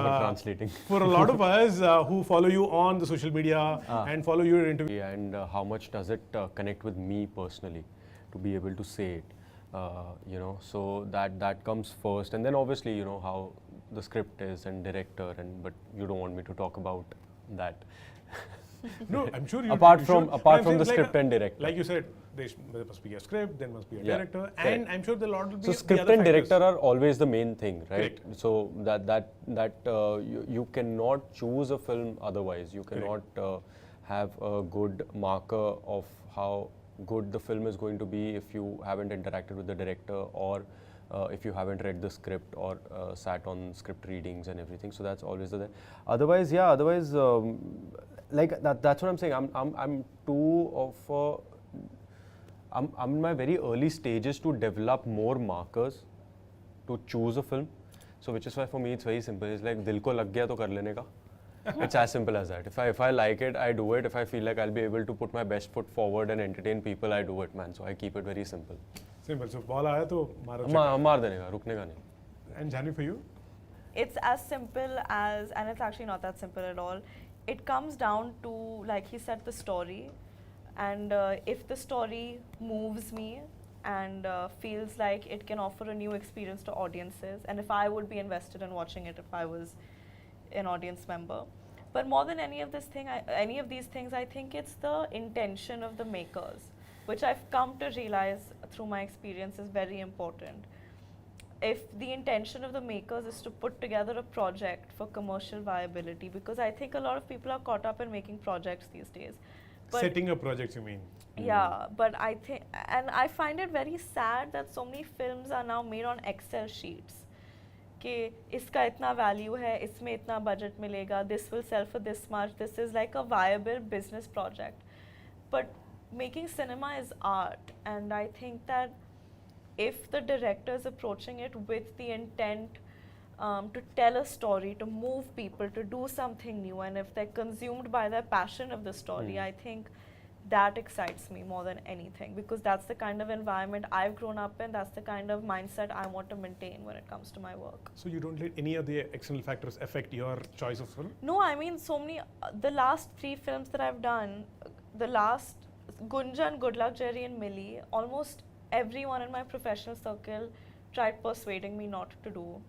translating. For a lot of us who follow you on the social media and follow your interview. And how much does it connect with me personally to be able to say it? You know, so that comes first, and then obviously, you know, how the script is and director, but you don't want me to talk about that. No, I'm sure you. apart you from should. apart I'm from the saying script and director. Like you said, there must be a script, there must be a Yeah, director, correct. and I'm sure the lot will be. So the script other and factors. director are always the main thing, right? Correct. So you cannot choose a film otherwise. You cannot have a good marker of how good the film is going to be if you haven't interacted with the director, or if you haven't read the script or sat on script readings and everything. So that's always there. Otherwise, yeah. Otherwise, like that's what I'm saying. I'm too of a I'm in my very early stages to develop more markers to choose a film. So which is why for me it's very simple. It's like dil ko lag gaya to kar lene ka. It's as simple as that. If I like it, I do it. If I feel like I'll be able to put my best foot forward and entertain people, I do it, man. So I keep it very simple. Simple. So ball आया तो मारो. मार देने का, रुकने का नहीं. And Janhvi, for you? It's as simple as, and it's actually not that simple at all. It comes down to, like he said, the story. And if the story moves me and feels like it can offer a new experience to audiences, and if I would be invested in watching it if I was an audience member. But more than any of these things, I think it's the intention of the makers, which I've come to realize through my experience is very important. If the intention of the makers is to put together a project for commercial viability, because I think a lot of people are caught up in making projects these days. But Setting up projects, you mean? yeah, but I think, and I find it very sad that so many films are now made on Excel sheets. कि इसका इतना value है, इसमें इतना budget मिलेगा, this will sell for this much, this is like a viable business project. But making cinema is art, and I think that if the director is approaching it with the intent to tell a story, to move people, to do something new, and if they're consumed by their passion of the story, I think that excites me more than anything, because that's the kind of environment I've grown up in, that's the kind of mindset I want to maintain when it comes to my work. So you don't let any of the external factors affect your choice of film? No, I mean so many, the last 3 films that I've done, the last Gunjan, Good Luck, Jerry and Mili, almost everyone in my professional circle tried persuading me not to do.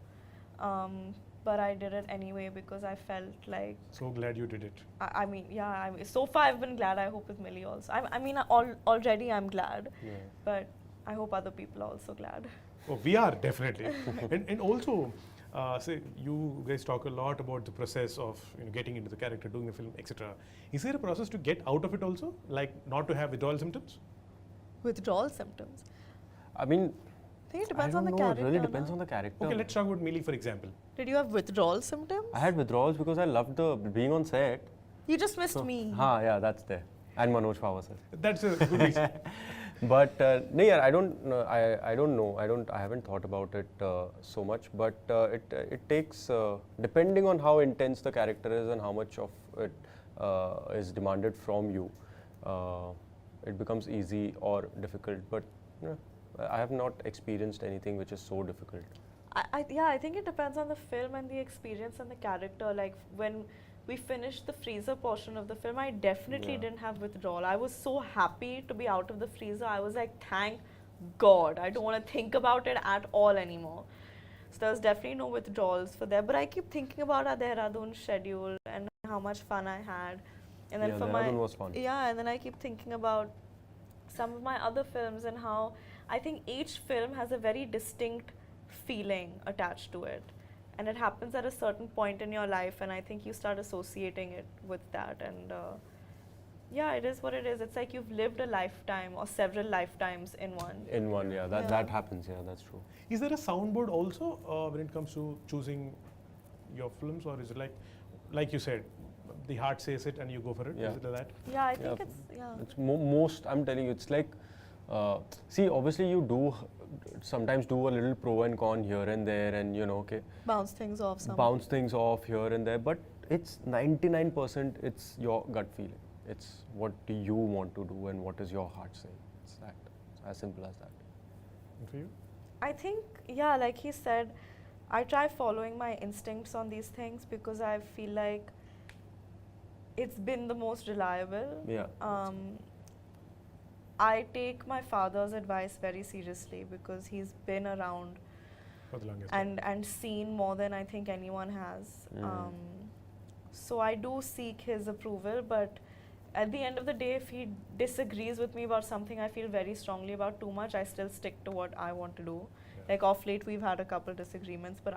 But I did it anyway because I felt like... So glad you did it. I mean, yeah, so far I've been glad. I hope with Mili also. I mean, already I'm glad, but I hope other people are also glad. Oh, we are, definitely. and also, say, you guys talk a lot about the process of getting into the character, doing the film, etc. Is there a process to get out of it also? Like not to have withdrawal symptoms? Withdrawal symptoms? I mean, I think it depends I on the don't know, character. it really depends on the character. Okay, let's talk about Mili, for example. Did you have withdrawal symptoms? I had withdrawals because I loved being on set. You just missed me. Yeah, that's there. And Manoj Pawar sir. That's a good reason. But no, yeah, I don't know. I haven't thought about it so much. But it takes depending on how intense the character is and how much of it is demanded from you. It becomes easy or difficult. But I have not experienced anything which is so difficult. I think it depends on the film and the experience and the character. Like when we finished the freezer portion of the film, I definitely didn't have withdrawal. I was so happy to be out of the freezer. I was like, thank God. I don't want to think about it at all anymore. So there was definitely no withdrawals for there. But I keep thinking about our Dehradun schedule and how much fun I had. And then for Dehradun was fun. Yeah, and then I keep thinking about some of my other films and how I think each film has a very distinct feeling attached to it, and it happens at a certain point in your life, and I think you start associating it with that, and yeah, it is what it is. It's like you've lived a lifetime or several lifetimes in one. In one, yeah, that happens, yeah, that's true. Is there a soundboard also when it comes to choosing your films, or is it like you said, the heart says it and you go for it? Yeah. Is it like that? Yeah, I think it's most, I'm telling you, it's like, see, obviously you do sometimes do a little pro and con here and there, and okay, bounce things off here and there, but it's 99% it's your gut feeling. It's what do you want to do and what is your heart saying. It's that. It's as simple as that. And for you? I think, yeah, like he said, I try following my instincts on these things because I feel like it's been the most reliable. Yeah. I take my father's advice very seriously because he's been around For the longest time. and seen more than I think anyone has. So I do seek his approval, but at the end of the day, if he disagrees with me about something I feel very strongly about too much, I still stick to what I want to do. Yeah. Like off late, we've had a couple disagreements, but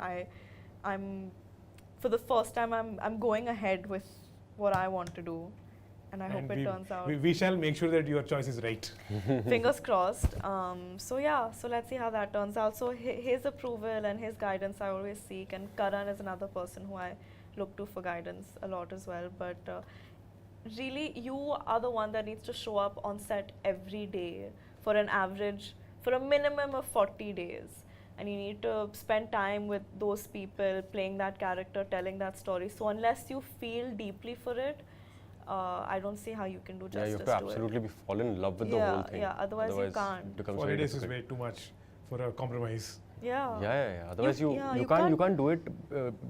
I'm for the first time I'm going ahead with what I want to do, and I hope it turns out. We shall make sure that your choice is right. Fingers crossed. So yeah, so let's see how that turns out. So his approval and his guidance I always seek, and Karan is another person who I look to for guidance a lot as well. But really, you are the one that needs to show up on set every day for a minimum of 40 days. And you need to spend time with those people, playing that character, telling that story. So unless you feel deeply for it, I don't see how you can do Yeah, you justice have to to absolutely it. be fall in love with the whole thing. Yeah, otherwise you can't. it becomes 40 very days is difficult. way too much for a compromise. Yeah. Yeah. Otherwise, you you can't do it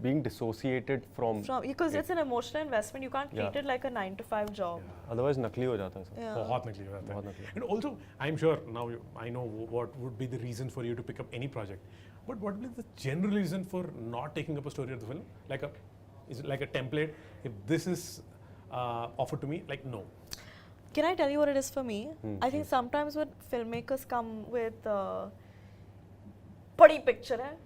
being dissociated from. Because it's an emotional investment. You can't treat Yeah. it like a 9 to 5 job. Otherwise, nakli ho jata hai sir. Yeah. बहुत निकली हो जाता है. बहुत निकली. And also, I'm sure now I know what would be the reason for you to pick up any project. But what would be the general reason for not taking up a story of the film? Is it like a template? If this is offered to me, like no. Can I tell you what it is for me? I think sometimes when filmmakers come with बड़ी picture है,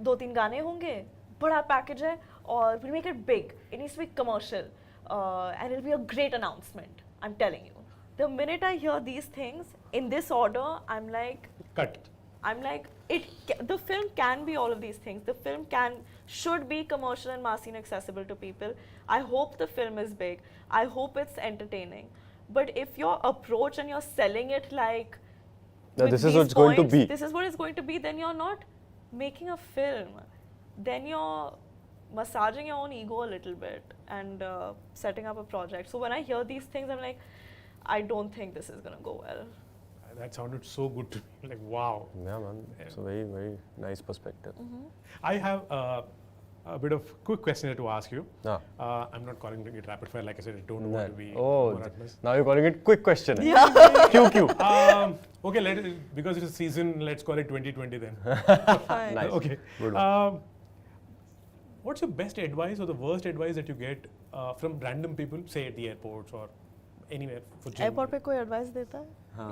2-3 गाने होंगे, बड़ा package है, और we'll make it big. It needs to be commercial, and it'll be a great announcement. I'm telling you. The minute I hear these things in this order, I'm like, Cut. the film can be all of these things. The film should be commercial and massy and accessible to people. I hope the film is big. I hope it's entertaining. But if your approach and you're selling it like Yeah, with this is these what it's going to points, be. This is what it's going to be. Then you're not making a film. Then you're massaging your own ego a little bit and setting up a project. So when I hear these things, I'm like, I don't think this is going to go well. That sounded so good to me. Like, wow. Yeah, man. It's a very, very nice perspective. I have a bit of quick question to ask you. Ah. I'm not calling it rapid fire. Like I said, I don't want to be Oh, monotonous. now you're calling it quick question. Yeah. Q. Okay, because it's a season, let's call it 2020 then. Fine. Nice. Okay. Good one. What's your best advice or the worst advice that you get from random people, say at the airports or anywhere for gym? Airport पे कोई advice देता है?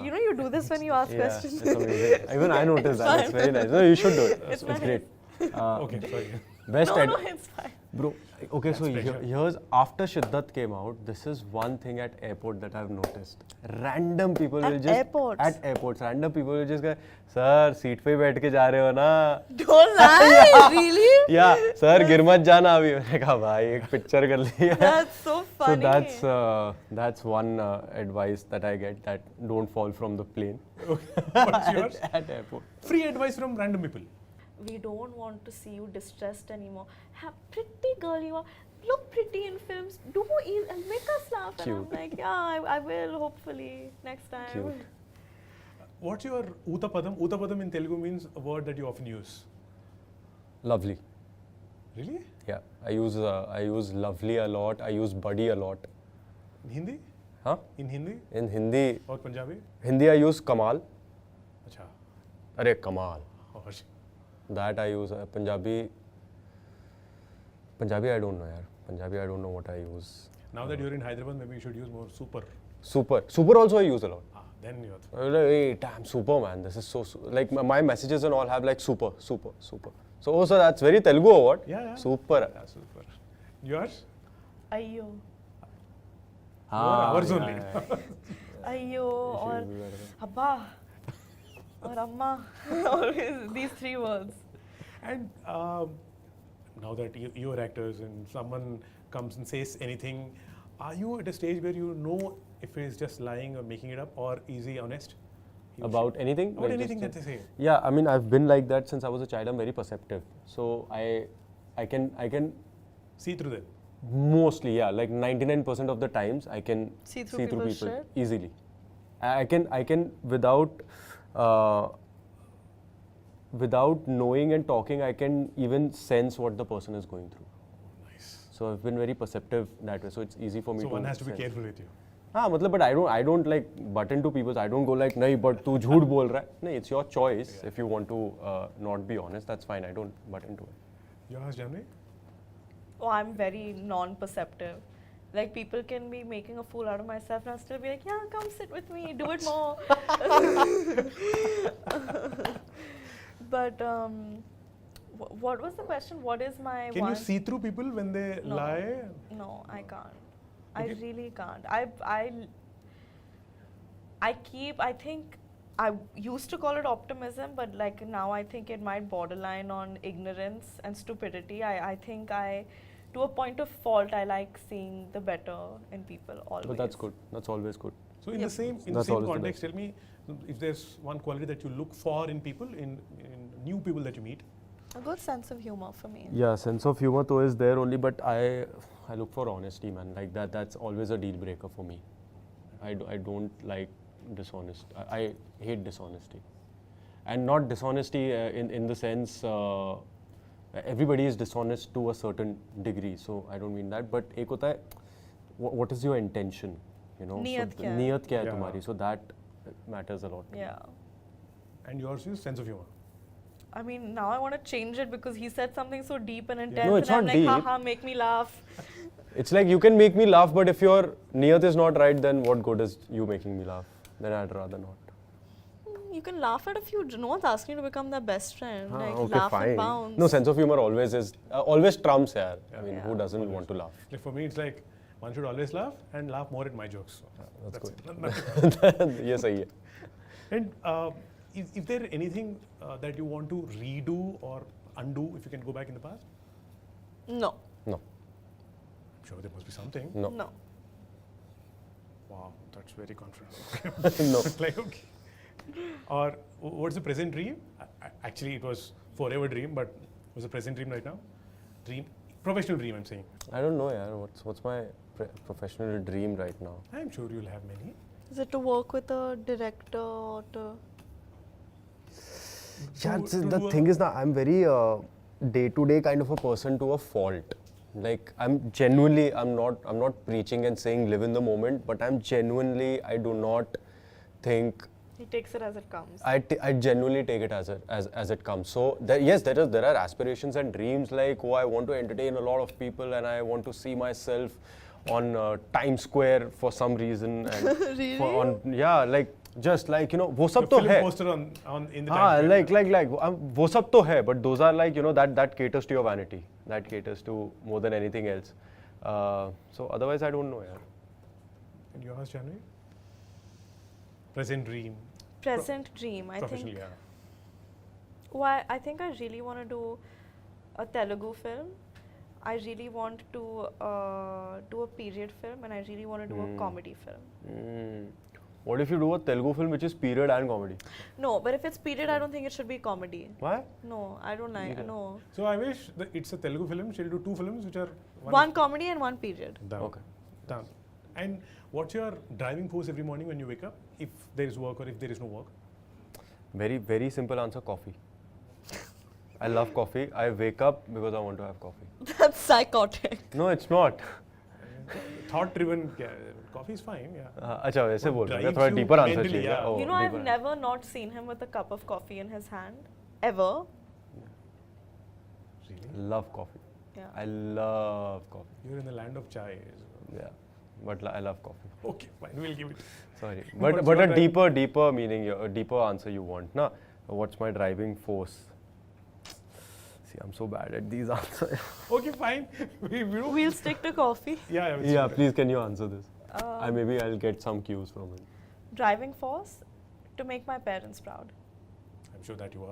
You know you do this when you ask Yeah, questions. it's amazing. Even I noticed that. It's very nice. No, you should do it. It's nice. great. Okay, sorry. Best No, it's fine. Bro, okay, so That's pressure. here's after Chitchat came out, this is one thing at airport that I've noticed. Random people will At just airports? at airports, random people will just go, sir, seat पे बैठ के जा रहे हो ना? Don't lie, really? Yeah, sir, गिर मत जाना अभी. मैंने कहा भाई एक picture कर ली है. That's so funny. So that's one advice that I get, that don't fall from the plane What's yours? at airport. Free advice from random people. We don't want to see you distressed anymore. Pretty girl you are. Look pretty in films. Do make us laugh. And I'm Cute. like, yeah, I will hopefully next time. Cute. What's your Utapadam? Utapadam in Telugu means a word that you often use. Lovely. Really? Yeah, I use lovely a lot. I use buddy a lot. In Hindi? Huh? In Hindi In Hindi, or Punjabi? I use Kamal. Acha. Arey Kamal. Or That I use. Punjabi I don't know, yaar. Punjabi I don't know what I use. now that you're in Hyderabad, maybe you should use more super. Super also I use a lot. Then you're. I was like, hey, damn, super man. This is so like my messages and all have like super. So that's very Telugu or what? Yeah. Super. Yeah, super. Yours? Ayyo. 4 hours yeah, only. yeah. Ayyo or Abba or Amma. Always these 3 words. And now that you're actors and someone comes and says anything, are you at a stage where you know if he's just lying or making it up, or is he honest? He or About she? anything? About Like anything just- that they say. Yeah, I mean, I've been like that since I was a child. I'm very perceptive. So I can See through them. mostly, yeah, like 99% of the times I can See through people's shit? easily. I can without without knowing and talking, I can even sense what the person is going through. Nice. So I've been very perceptive that way. So it's easy for me So to one has to be sense. careful with you. हाँ मतलब but I don't like butt into people. I don't go like नहीं but तू झूठ बोल रहा है. नहीं, it's your choice. If you want to not be honest, that's fine. I don't butt into it. Yours, Janhvi? Oh, I'm very non-perceptive. Like people can be making a fool out of myself and I'll still be like, yeah, come sit with me, do it more. But what was the question? What is my Can you see through people when they No. lie? No, I can't. Okay. I really can't. I think I used to call it optimism, but like now I think it might borderline on ignorance and stupidity. I think to a point of fault, I like seeing the better in people always. But that's good. That's always good. So in Yep. the same That's always the context, tell me if there's one quality that you look for in people, in new people that you meet. A good sense of humor for me. Yeah, sense of humor though is there only, but I look for honesty, man. Like that's always a deal breaker for me. I don't like dishonest. I hate dishonesty, and not dishonesty in the sense everybody is dishonest to a certain degree. So I don't mean that. But एक होता है, what is your intention? You know, नीयत क्या है? नीयत क्या है Yeah. तुम्हारी? So that matters a lot. Yeah. And yours is sense of humor. I mean, now I want to change it because he said something so deep and intense, No, it's and I'm not like, deep. haha, make me laugh. It's like you can make me laugh, but if your niyat is not right, then what good is you making me laugh? Then I'd rather not. You can laugh at a few. No one's asking you to become their best friend. Like okay, laugh fine. and bounce. No, sense of humor always is always trumps, yaar. I mean, Yeah. who doesn't want to laugh? Like for me, it's like one should always laugh and laugh more at my jokes. That's good. it. Nothing. ये सही है. And is there anything that you want to redo or undo if you can go back in the past? No. No, I'm sure there must be something. no, No. Wow, that's very confident. no. Like, okay. Or what's the present dream? Actually, it was forever dream, but what's the present dream right now? Dream, professional dream, I'm saying. I don't know, yaar. What's my professional dream right now? I'm sure you'll have many. Is it to work with a director or to? Yeah, To the do a- thing is that I'm very day-to-day kind of a person to a fault. Like I'm not preaching and saying live in the moment, but I do not think. He takes it as it comes. I genuinely take it as it comes. So yes, there are aspirations and dreams like I want to entertain a lot of people and I want to see myself on Times Square for some reason. And Really? just like वो सब The तो film है. poster on in the हाँ, Times like Square. वो सब तो है, but those are like that caters to your vanity, that caters to more than anything else. So otherwise I don't know, yeah. And yours, Janhvi? Present dream. Present dream. I Professionally, think. yeah. Why? I think I really want to do a Telugu film. I really want to do a period film, and I really want to do a comedy film. What if you do a Telugu film which is period and comedy? No, but if it's period, I don't think it should be comedy. Why? No, I don't like. Okay. No, So I wish that it's a Telugu film. She'll do two films which are one comedy and one period. Done. Okay. Done. And what's your driving force every morning when you wake up? If there is work or if there is no work? Very, very simple answer, coffee. I love coffee. I wake up because I want to have coffee. That's psychotic. No, it's not. Thought-driven. Coffee is fine. Yeah. अच्छा वैसे What बोल रहे हैं drives थोड़ा you deeper answer mentally, चाहिए. yeah. Oh, You know, I've deeper. never not seen him with a cup of coffee in his hand, ever. Really? Love coffee. Yeah. I love coffee. You're in the land of chai. Yeah, but I love coffee. Okay, fine. We'll give it. Sorry, No, but but but it's a not deeper meaning, a deeper answer you want, na? What's my driving force? See, I'm so bad at these answers. Okay, fine. We'll stick to coffee. Yeah, it's Yeah, okay. please, can you answer this? Maybe I'll get some cues from him. Driving force to make my parents proud. I'm sure that you